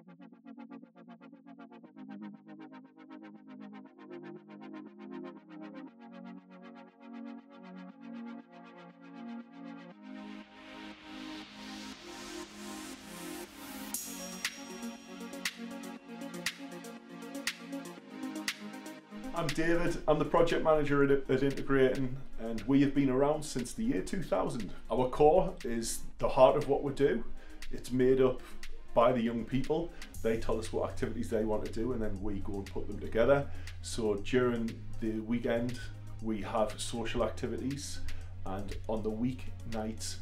I'm David, I'm the project manager at Integrating, and we have been around since the year 2000. Our core is the heart of what we do. It's made up by the young people. They tell us what activities they want to do and then we go and put them together. So during the weekend we have social activities, and on the weeknights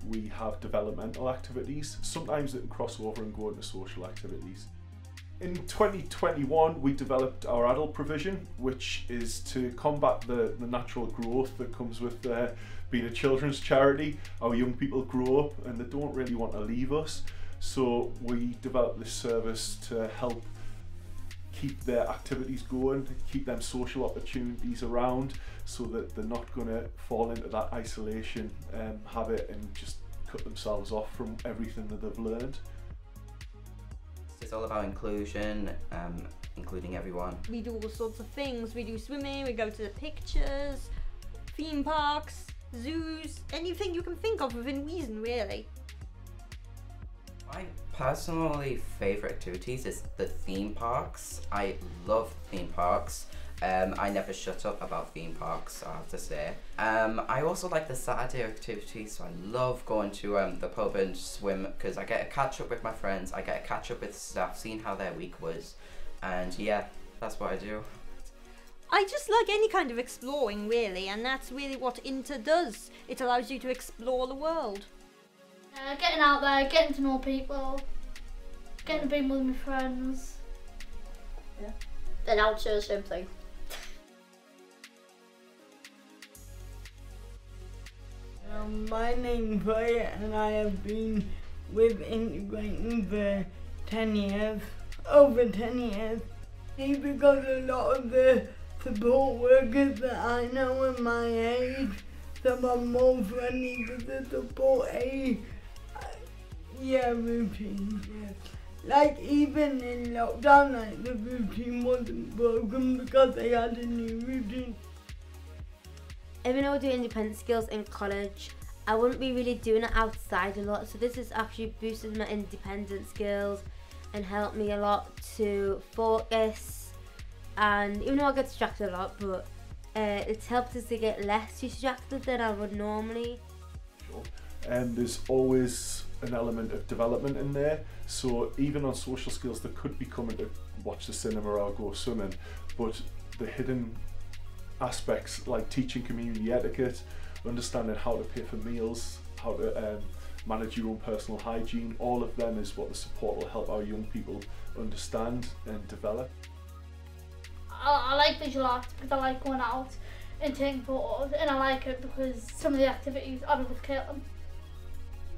we have developmental activities. Sometimes it can cross over and go into social activities. In 2021 we developed our adult provision, which is to combat the natural growth that comes with being a children's charity. Our young people grow up and they don't really want to leave us, so we developed this service to help keep their activities going, keep them social opportunities around, so that they're not going to fall into that isolation habit and just cut themselves off from everything that they've learned. It's all about inclusion, including everyone. We do all sorts of things. We do swimming, we go to the pictures, theme parks, zoos, anything you can think of within reason, really. My personally favourite activities is the theme parks. I love theme parks. I never shut up about theme parks, I have to say. I also like the Saturday activities, so I love going to the pub and swim, because I get to catch up with my friends, I get to catch up with staff, seeing how their week was, and yeah, that's what I do. I just like any kind of exploring, really, and that's really what Inter does. It allows you to explore the world. Getting out there, getting to know people, getting to be with my friends. Yeah. Then I would say the same thing. My name's Ray and I have been with Integrating for 10 years, over 10 years. It's because a lot of the support workers that I know are my age, some are more friendly with the support routine. Yeah. Like even in lockdown, like the routine wasn't broken because they had a new routine. Even though I do independent skills in college, I wouldn't be really doing it outside a lot, so this has actually boosted my independent skills and helped me a lot to focus. And even though I get distracted a lot, but it's helped us to get less distracted than I would normally. And there's always an element of development in there, so even on social skills they could be coming to watch the cinema or go swimming, but the hidden aspects like teaching community etiquette, understanding how to pay for meals, how to manage your own personal hygiene, all of them is what the support will help our young people understand and develop. I like visual arts because I like going out and taking photos, and I like it because some of the activities I do with Caitlin.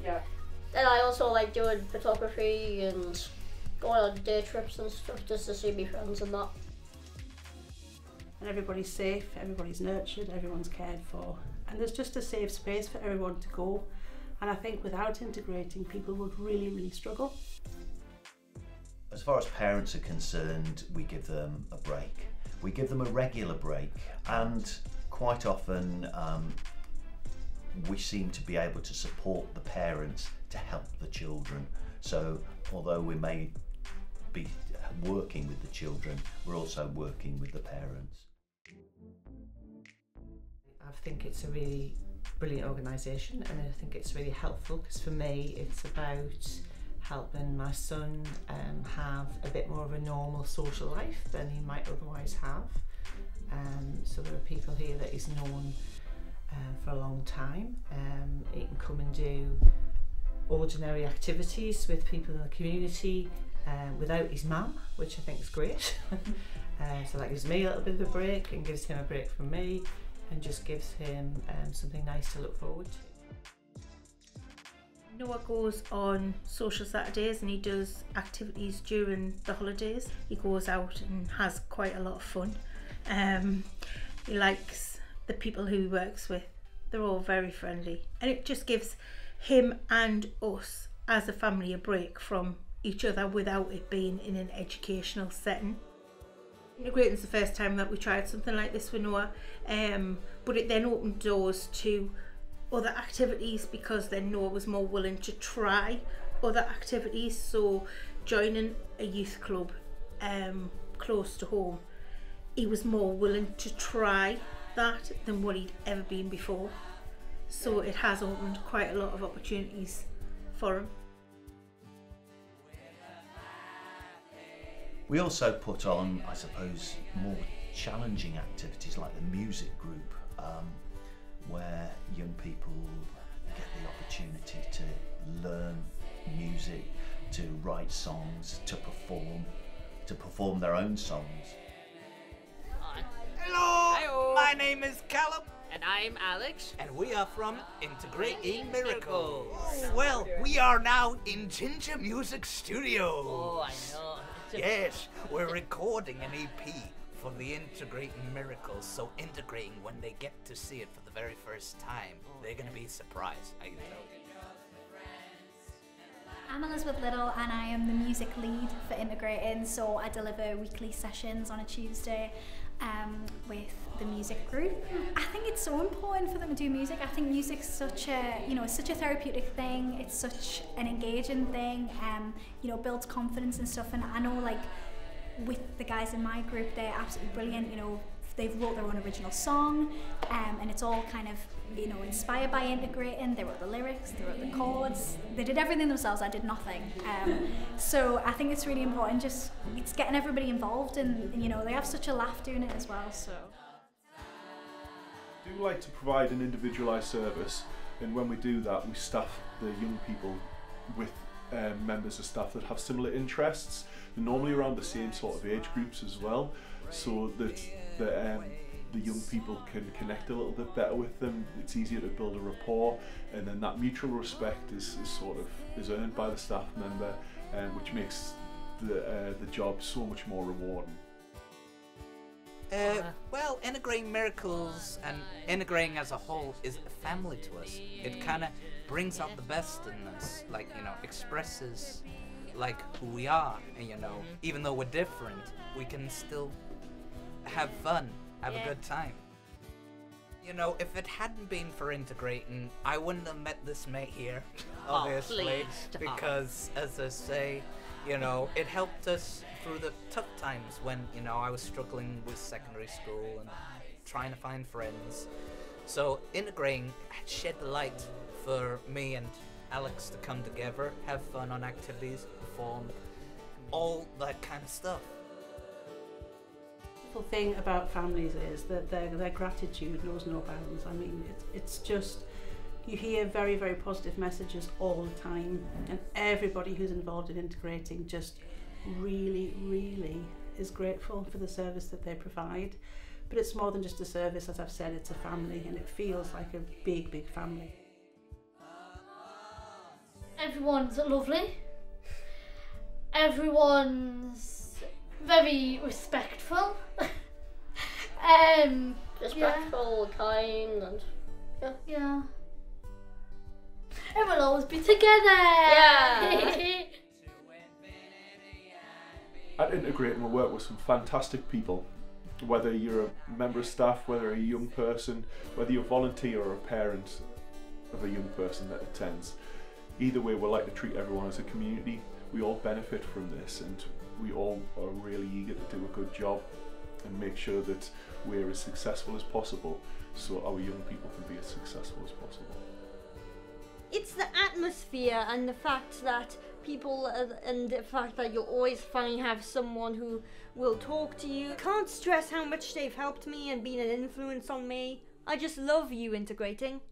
Yeah. And I also like doing photography and going on day trips and stuff just to see my friends and that. And everybody's safe, everybody's nurtured, everyone's cared for, and there's just a safe space for everyone to go. And I think without integrating, people would really struggle. As far as parents are concerned, we give them a break. We give them a regular break, and quite often we seem to be able to support the parents to help the children. So although we may be working with the children, we're also working with the parents. I think it's a really brilliant organisation, and I think it's really helpful because for me it's about helping my son have a bit more of a normal social life than he might otherwise have. So there are people here that he's known for a long time. He can come and do ordinary activities with people in the community without his mum, which I think is great. So that gives me a little bit of a break and gives him a break from me, and just gives him something nice to look forward to. Noah goes on social Saturdays and he does activities during the holidays. He goes out and has quite a lot of fun. He likes the people who he works with. They're all very friendly, and it just gives him and us as a family a break from each other without it being in an educational setting. Integrating's the first time that we tried something like this with Noah, but it then opened doors to other activities because then Noah was more willing to try other activities. So joining a youth club close to home, he was more willing to try that than what he'd ever been before. So it has opened quite a lot of opportunities for him. We also put on, I suppose, more challenging activities like the music group, where young people get the opportunity to learn music, to write songs, to perform their own songs. Hello, my name is Callum. And I'm Alex. And we are from Integrating Miracles. Well, we are now in Ginger Music Studio. Oh, I know. Yes, we're recording an EP for the Integrating Miracles, so Integrating, when they get to see it for the very first time, they're going to be surprised, I know. I'm Elizabeth Little and I am the music lead for Integrating, so I deliver weekly sessions on a Tuesday with the music group. I think it's so important for them to do music. I think music's such a, it's such a therapeutic thing. It's such an engaging thing. Builds confidence and stuff. And I know, like, with the guys in my group, they're absolutely brilliant. They've wrote their own original song, and it's all kind of, inspired by Integrating. They wrote the lyrics, they wrote the chords, they did everything themselves. I did nothing. So I think it's really important. It's getting everybody involved, and they have such a laugh doing it as well. So. We do like to provide an individualised service, and when we do that, we staff the young people with members of staff that have similar interests. They're normally around the same sort of age groups as well, so that the young people can connect a little bit better with them. It's easier to build a rapport, and then that mutual respect is earned by the staff member, which makes the job so much more rewarding. Well, Integrating Miracles and Integrating as a whole is a family to us. It kind of brings out the best in us, expresses who we are, and even though we're different, we can still have fun, have a good time. If it hadn't been for Integrating, I wouldn't have met this mate here, obviously, because, as I say, it helped us through the tough times when, I was struggling with secondary school and trying to find friends. So Integrating shed light for me and Alex to come together, have fun on activities, perform, all that kind of stuff. The beautiful thing about families is that their gratitude knows no bounds. I mean, it's just, you hear very, very positive messages all the time, and everybody who's involved in Integrating just really, really is grateful for the service that they provide. But it's more than just a service, as I've said, it's a family, and it feels like a big, big family. Everyone's lovely. Everyone's very respectful. Respectful, kind, and yeah. And we'll always be together. Yeah. At Integrating, we work with some fantastic people. Whether you're a member of staff, whether you're a young person, whether you're a volunteer or a parent of a young person that attends, either way, we like to treat everyone as a community. We all benefit from this, and we all are really eager to do a good job and make sure that we're as successful as possible, so our young people can be as successful as possible. It's the atmosphere and the fact that people and the fact that you'll always have someone who will talk to you. Can't stress how much they've helped me and been an influence on me. I just love you, Integrating.